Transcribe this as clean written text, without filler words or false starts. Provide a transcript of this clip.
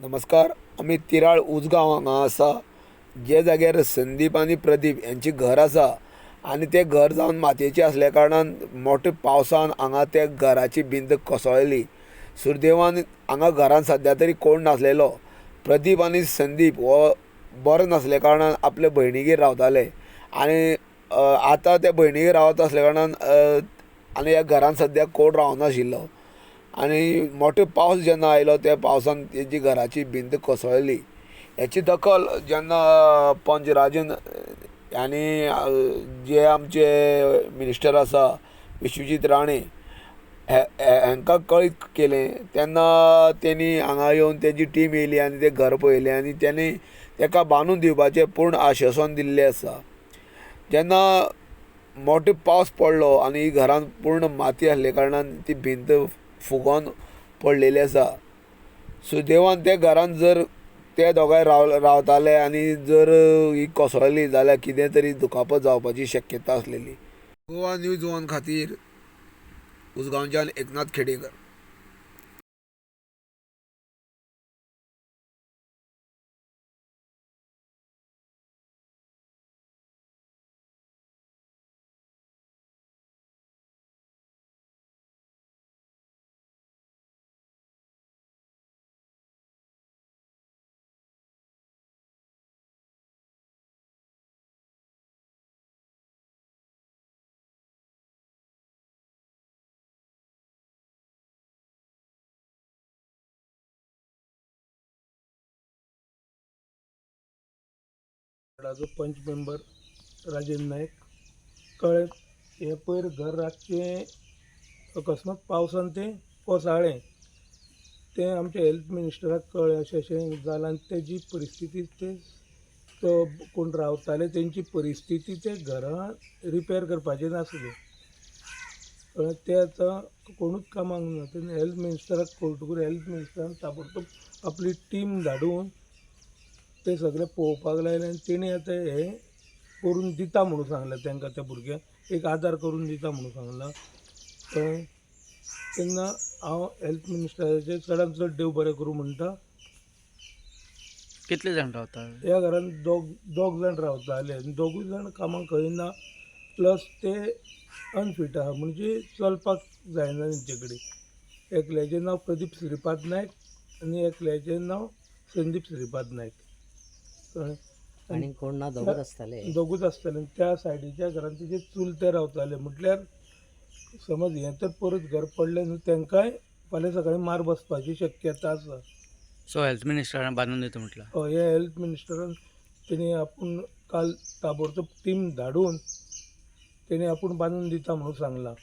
नमस्कार. आम्ही तिराळ उसगांव हांगा आसा. जे जाग्यार संदीप आनी प्रदीप यांची घर आसा आनी ते घर जावन मातयेचें आसल्या कारणान मोठ्या पावसान हांगा त्या घराची भिंत कोसळ्ळी. सुदैवान हांगा घरान सद्या तरी कोण नासलेलो. प्रदीप आनी संदीप हो बरो नासल्या कारणान आपल्या भयणीगेर रावताले आनी आतां त्या भयणीगेर रावता आसल्या कारणान आनी ह्या घरान सद्या कोण रावनाशिल्लो. आनी मोठो पावस जेन्ना आयलो त्या पावसान तेजी घराची भिंत कोसळ्ळी. हेची दखल जेन्ना पंचराजन आनी जे आमचे मिनिस्टर आसा विश्वजीत राणे हांकां कळीत केलें तेन्ना तेणी हांगा येवन तेजी टीम येयली आनी तें घर पळयलें आनी तेणी ताका बांदून दिवपाचें पूर्ण आश्वासन दिल्लें आसा. जेन्ना मोठो पावस पडलो आनी घरान पूर्ण माती आसले कारणान ती भिंत फुगोवन पडलेली आसा. सुदैवान त्या घरान जर ते दोगांय रावताले आनी जर ही कोसळ्ळी जाल्यार कितें तरी दुखापत जावपाची शक्यता आसलेली. गोवा न्यूज वन खातीर उसगांवच्यान एकनाथ खेडेकर. वार्डाचो पंच मेंबर राजेंद्र नायक. कळ्ळें हे पयर घर रातचें अकस्मात पावसान तें कोसळ्ळें. तें आमच्या हेल्थ मिनिस्टराक कळ्ळें अशें जालां आनी तेजी परिस्थिती तो कोण रावताले तेंची परिस्थिती ते घरां रिपेर करपाचें नासलें. कळ्ळें तें आतां कोणूच कामाक ना. तेणें हेल्थ मिनिस्टराक कळटकूच हेल्थ मिनिस्टरान ताबडतोब आपली टीम धाडून ते सगळें पळोवपाक लायलें आनी तेणी आतां हें करून दिता म्हणून सांगलां तांकां. त्या भुरग्यांक एक आदार करून दिता म्हणून सांगलां. कळ्ळें तेन्ना हांव हेल्थ मिनिस्टराचें चडांत चड देव बरें करूं म्हणटा. कितले जाण रावता? ह्या घरान दोग जाण रावताले आनी दोगूय जाण कामाक खंय ना. प्लस ते अनफीट आहा म्हणजे चलपाक जायना तेंचे कडेन. एकल्याचें नांव प्रदीप श्रीपाद नायक आनी एकल्याचें नांव संदीप श्रीपाद नायक. कळ्ळें आनी कोण ना दोगूच आसताले. दोगूच आसताले. त्या सायडीच्या घरान तेजे चुलते रावताले. म्हटल्यार समज हें तर परत घर पडलें न्हू तांकांय फाल्यां सकाळीं मार बसपाची शक्यता आसा. सो हेल्थ मिनिस्टरान बांदून दिता म्हटलं. हे हेल्थ मिनिस्टरान तेणी आपूण काल ताबडतोब टीम धाडून तेणी आपूण बांदून दिता म्हणून सांगलां.